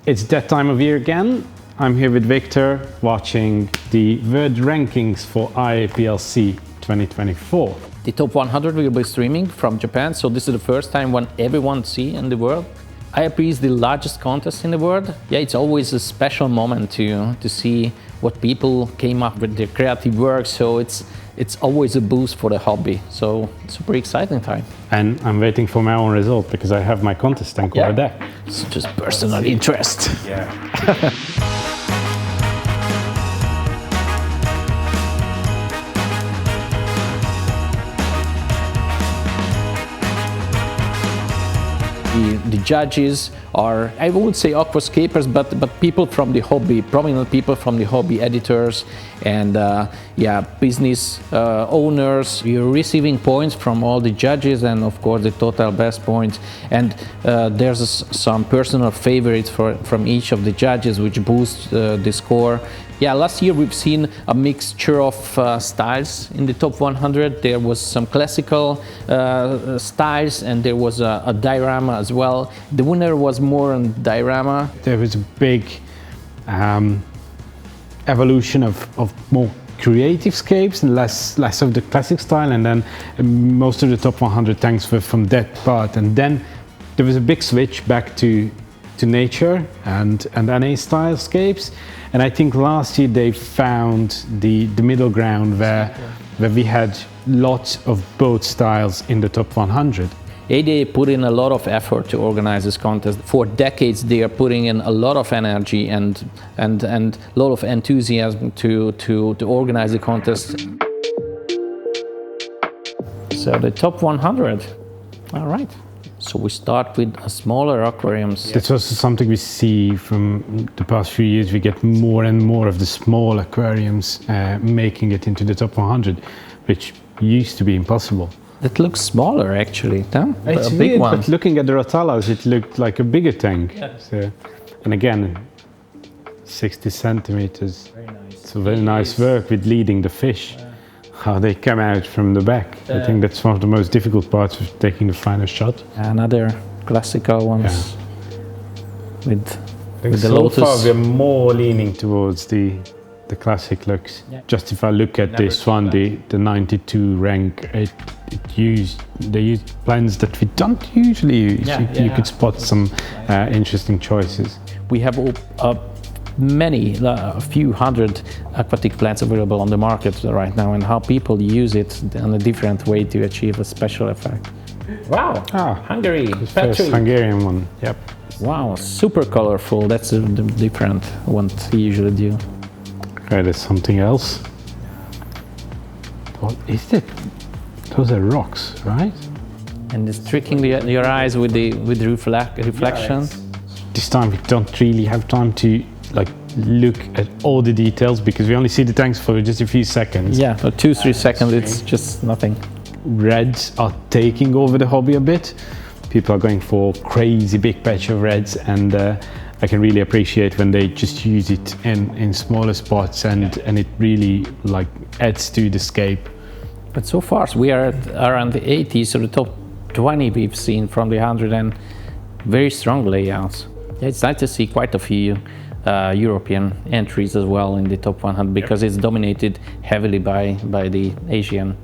It's that time of year again. I'm here with Victor watching the world rankings for IAPLC 2024. The top 100 will be streaming from Japan, so this is the first time when everyone see in the world. IAP is the largest contest in the world. Yeah, it's always a special moment to see what people came up with their creative work, so it's always a boost for the hobby. So super exciting time. And I'm waiting for my own result because I have my contest tank over there. It's just personal interest. Yeah. The judges are, I won't say aquascapers, but people from the hobby, prominent people from the hobby, editors and business owners. You're receiving points from all the judges and of course the total best points. And there's some personal favorites from each of the judges which boost the score. Yeah, last year we've seen a mixture of styles in the top 100. There was some classical styles and there was a diorama as well. The winner was more on diorama. There was a big evolution of more creative scapes and less of the classic style, and then most of the top 100 tanks were from that part. And then there was a big switch back to nature and NA style scapes. And I think last year they found the middle ground where we had lots of both styles in the top 100. They put in a lot of effort to organize this contest. For decades they are putting in a lot of energy and a lot of enthusiasm to organize the contest. So the top 100, all right. So we start with a smaller aquariums. That's also something we see from the past few years. We get more and more of the small aquariums making it into the top 100, which used to be impossible. That looks smaller actually, huh? It's a big weird, one. But looking at the rotalas, it looked like a bigger tank. Yeah. So, and again, 60 centimeters. Very nice. It's a very nice work with leading the fish. How they come out from the back. I think that's one of the most difficult parts of taking the final shot. Another classical ones with the so lotus. Far we're more leaning towards the classic looks. Yeah. Just if I look at this one, the 92 rank, they used blends that we don't usually use. You could spot some interesting choices. We have a few hundred aquatic plants available on the market right now, and how people use it in a different way to achieve a special effect. Wow! Hungary, the first Hungarian one. Yep. Wow, super colorful. That's the different one we usually do. Okay, there's something else. What is it? Those are rocks, right? And it's tricking your eyes with the reflection. Yeah, this time we don't really have time to look at all the details because we only see the tanks for just a few seconds. Yeah, for 2-3 seconds it's just nothing. Reds are taking over the hobby a bit. People are going for crazy big patch of reds, and I can really appreciate when they just use it in smaller spots and it really adds to the scape. But so far we are at around the 80, so the top 20 we've seen from the 100 and very strong layouts. Yeah, it's nice to see quite a few European entries as well in the top 100 because it's dominated heavily by the Asian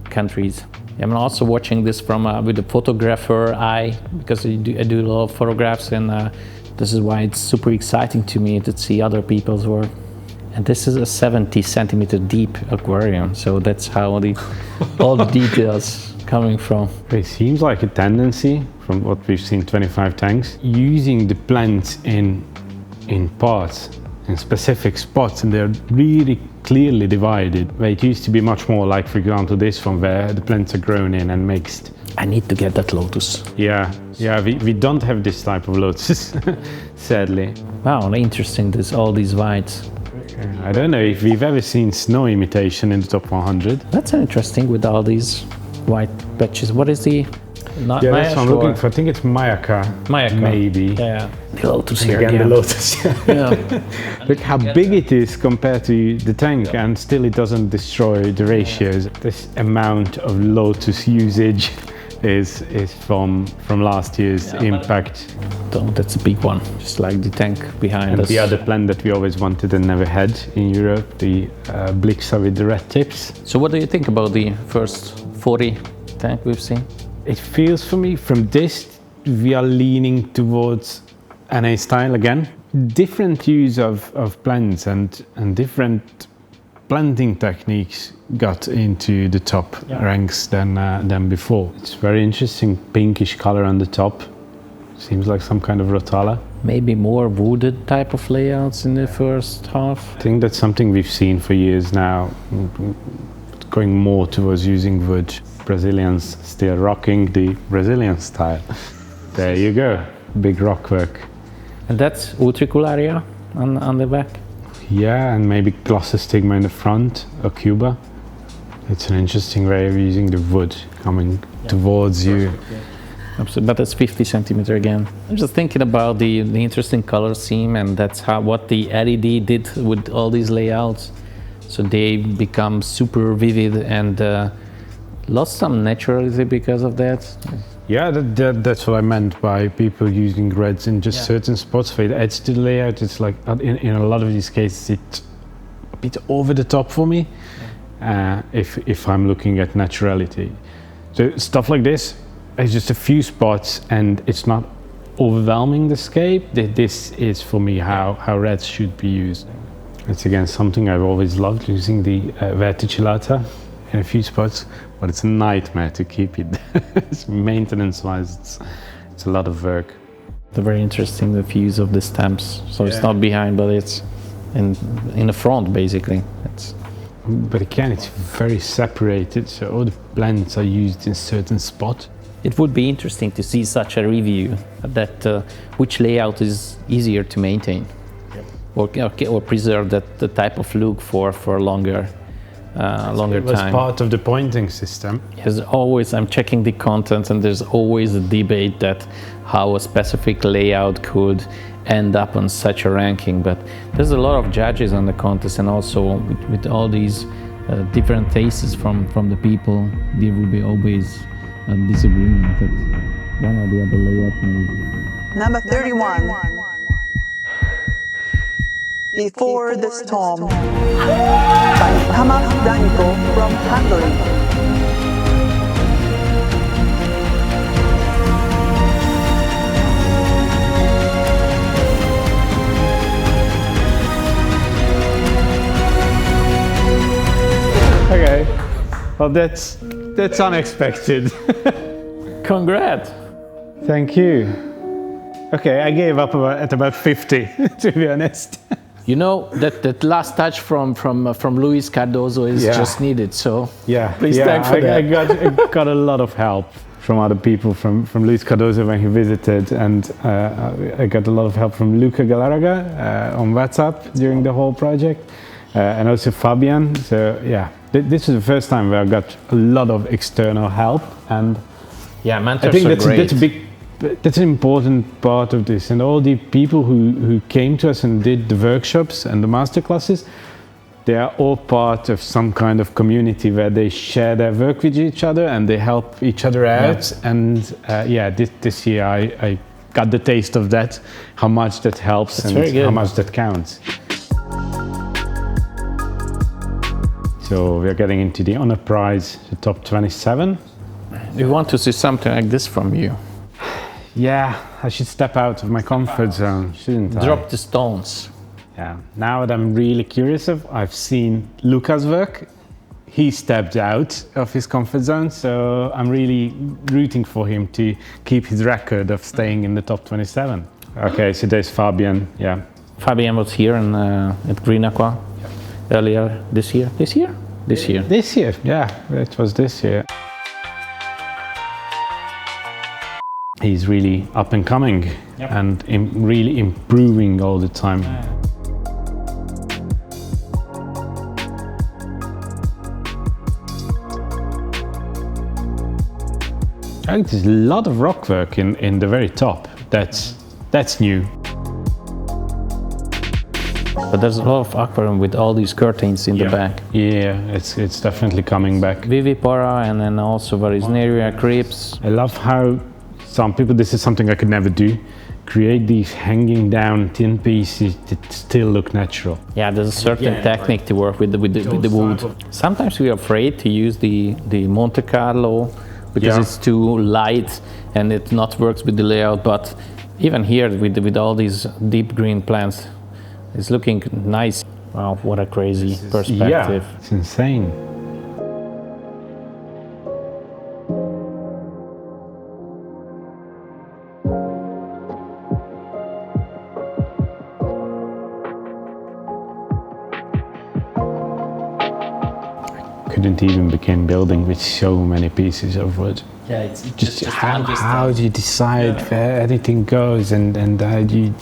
countries. I'm also watching this from with the photographer eye because I do a lot of photographs, and this is why it's super exciting to me to see other people's work. And this is a 70 centimeter deep aquarium, so that's how all the details coming from. It seems like a tendency from what we've seen 25 tanks using the plants in parts, in specific spots, and they're really clearly divided. Where it used to be much more like, for example, this one where the plants are grown in and mixed. I need to get that lotus. Yeah, we don't have this type of lotus, sadly. Wow, interesting, all these whites. I don't know if we've ever seen snow imitation in the top 100. That's interesting with all these white patches. What is the... That's what I'm looking for. I think it's Mayaka. Maybe. Yeah. The lotus here. Again, the lotus. Look how big it is compared to the tank, and still it doesn't destroy the ratios. This amount of lotus usage is from last year's impact. So that's a big one, just like the tank behind And us. the other plant that we always wanted and never had in Europe, the Blixa with the red tips. So what do you think about the first 40 tank we've seen? It feels for me from this, we are leaning towards NA style again. Different use of plants and different planting techniques got into the top ranks than before. It's very interesting pinkish color on the top. Seems like some kind of rotala. Maybe more wooded type of layouts in the first half. I think that's something we've seen for years now, going more towards using wood. Brazilians still rocking the Brazilian style. There you go, big rock work. And that's utricularia on the back. Yeah, and maybe glossostigma in the front, or cuba. It's an interesting way of using the wood coming towards you. Absolutely, but that's 50 centimeter again. I'm just thinking about the interesting color scheme, and that's what the LED did with all these layouts. So they become super vivid and lost some naturality because of that. Yeah, that's what I meant by people using reds in just certain spots. For it adds to the layout. It's like in a lot of these cases, it's a bit over the top for me. If I'm looking at naturality, so stuff like this, it's just a few spots, and it's not overwhelming the scape. This is for me how reds should be used. It's again something I've always loved, using the verticillata in a few spots, but it's a nightmare to keep it. Maintenance-wise, it's a lot of work. They're very interesting, the views of the stamps. So it's not behind, but it's in the front, basically. But again, it's very separated, so all the plants are used in certain spots. It would be interesting to see such a review that which layout is easier to maintain, or preserve the type of look for a longer time. It was part of the pointing system. There's always, I'm checking the content, and there's always a debate that how a specific layout could end up on such a ranking, but there's a lot of judges on the contest, and also with all these different tastes from the people, there will be always a disagreement that one or the other layout may. Number 31. Before the Storm by Tamas Daniko from Hungary. Okay, well that's unexpected. Congrats! Thank you. Okay, I gave up at about 50, to be honest. You know that last touch from Luis Cardozo is just needed. So please thank for that. I got a lot of help from other people, from Luis Cardozo when he visited, and I got a lot of help from Luca Galarraga on WhatsApp during the whole project, and also Fabian. So yeah, this is the first time where I got a lot of external help, and mentors I think are great. that's an important part of this, and all the people who came to us and did the workshops and the masterclasses, they are all part of some kind of community where they share their work with each other and they help each other out. And this year I got the taste of that, how much that helps and how much that counts. So we're getting into the honor prize, the top 27. We want to see something like this from you. Yeah, I should step out of my comfort zone, shouldn't I? Drop the stones. Yeah, now that I'm really curious I've seen Luca's work. He stepped out of his comfort zone, so I'm really rooting for him to keep his record of staying in the top 27. Okay, so there's Fabian, yeah. Fabian was here at Green Aqua earlier this year. This year? This year. This year, yeah, it was this year. He's really up and coming and really improving all the time. I think there's a lot of rock work in the very top. That's new. But there's a lot of aquarium with all these curtains in the back. Yeah, it's definitely coming back. Vivipara, and then also Varisneria, crepes. I love how some people, this is something I could never do, create these hanging down tin pieces that still look natural. Yeah, there's a certain technique to work with the wood. Sometimes we're afraid to use the Monte Carlo because it's too light and it not works with the layout, but even here with all these deep green plants, it's looking nice. Wow, what a crazy perspective. Yeah, it's insane. Couldn't even begin building with so many pieces of wood. Yeah, it's Just how do you decide where anything goes and how do you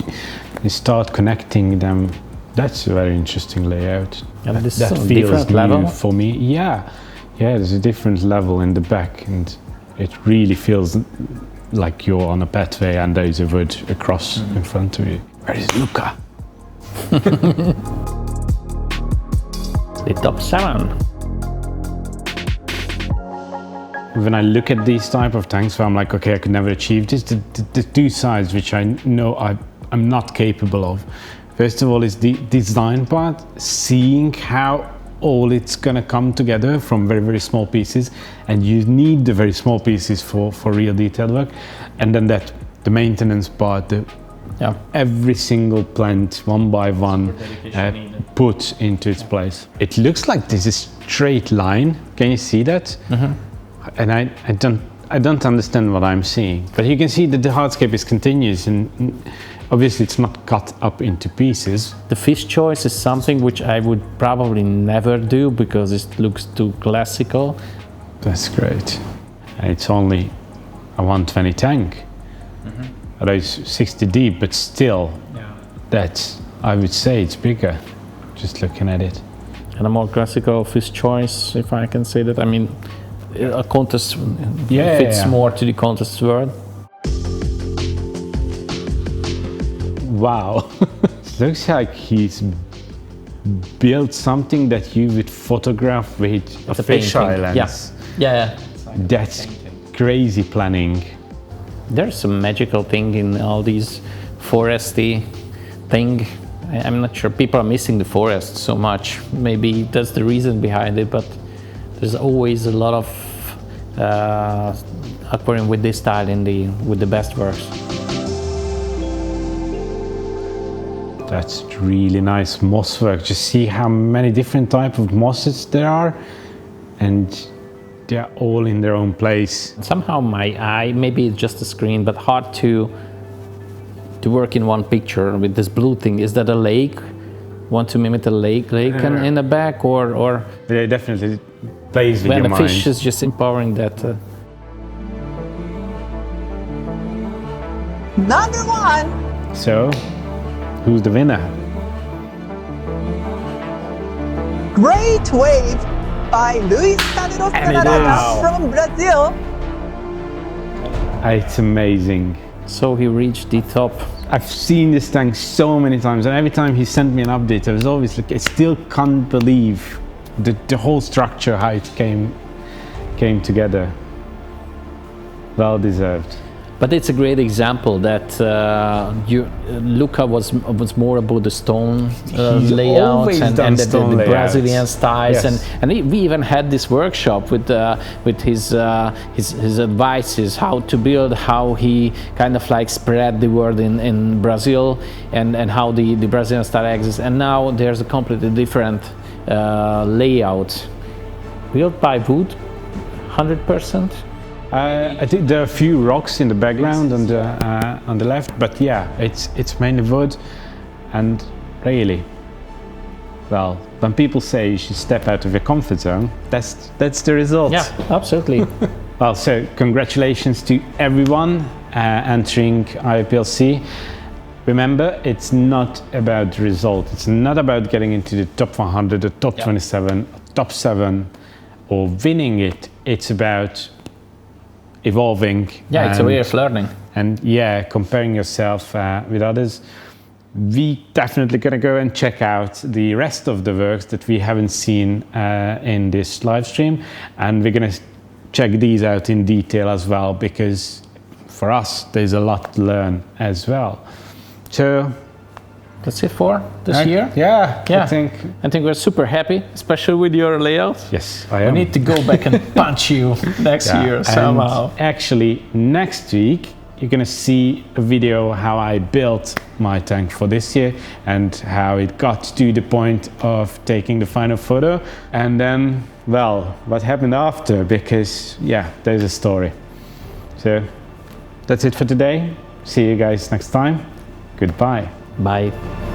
start connecting them? That's a very interesting layout. And this that is a feels different new level for me. Yeah, there's a different level in the back, and it really feels like you're on a pathway and there's a wood across in front of you. Where is Luca? The top 7. When I look at these type of tanks, where I'm like, okay, I could never achieve this, the two sides which I know I'm not capable of. First of all is the design part, seeing how all it's gonna come together from very, very small pieces, and you need the very small pieces for real detailed work. And then the maintenance part, every single plant, one by one, put into its place. It looks like this is a straight line. Can you see that? And I don't understand what I'm seeing. But you can see that the hardscape is continuous, and obviously it's not cut up into pieces. The fish choice is something which I would probably never do because it looks too classical. That's great. And it's only a 120 tank. Although it's 60 deep, but still, that's, I would say it's bigger, just looking at it. And a more classical fish choice, if I can say that. I mean, a contest fits more to the contest world. Wow, looks like he's built something that you would photograph with a fisheye lens. Yeah. That's crazy planning. There's some magical thing in all these foresty thing. I'm not sure, people are missing the forest so much. Maybe that's the reason behind it, but there's always a lot of aquarium with this style with the best works. That's really nice moss work. Just see how many different types of mosses there are, and they're all in their own place. Somehow my eye, maybe it's just a screen, but hard to work in one picture with this blue thing. Is that a lake? Want to mimic a lake in the back, or They definitely plays with when your the mind. fish is just empowering that. Number 1. So, who's the winner? Great Wave by Luis Carlos Canadana from Brazil. It's amazing. So he reached the top. I've seen this tank so many times, and every time he sent me an update, I was always like, I still can't believe the whole structure, how it came together. Well deserved. But it's a great example that Luca was more about the stone layouts and the Brazilian styles, yes. and we even had this workshop with his advices how to build, how he kind of like spread the word in Brazil, and how the Brazilian style exists. And now there's a completely different layout built by wood, 100%. I think there are a few rocks in the background on the left, but yeah, it's mainly wood. And really, well, when people say you should step out of your comfort zone, that's the result. Yeah, absolutely. Well, so congratulations to everyone entering IAPLC. Remember, it's not about the result. It's not about getting into the top 100, the top 27, top 7, or winning it. It's about evolving. Yeah, it's a way of learning. And comparing yourself with others. we definitely gonna go and check out the rest of the works that we haven't seen in this live stream, and we're gonna check these out in detail as well, because for us there's a lot to learn as well. So that's it for this year. Yeah, I think we're super happy, especially with your layout. Yes, I am. We need to go back and punch you next year somehow. And actually, next week you're gonna see a video how I built my tank for this year and how it got to the point of taking the final photo, and then, well, what happened after, because yeah, there's a story. So that's it for today. See you guys next time. Goodbye. Bye.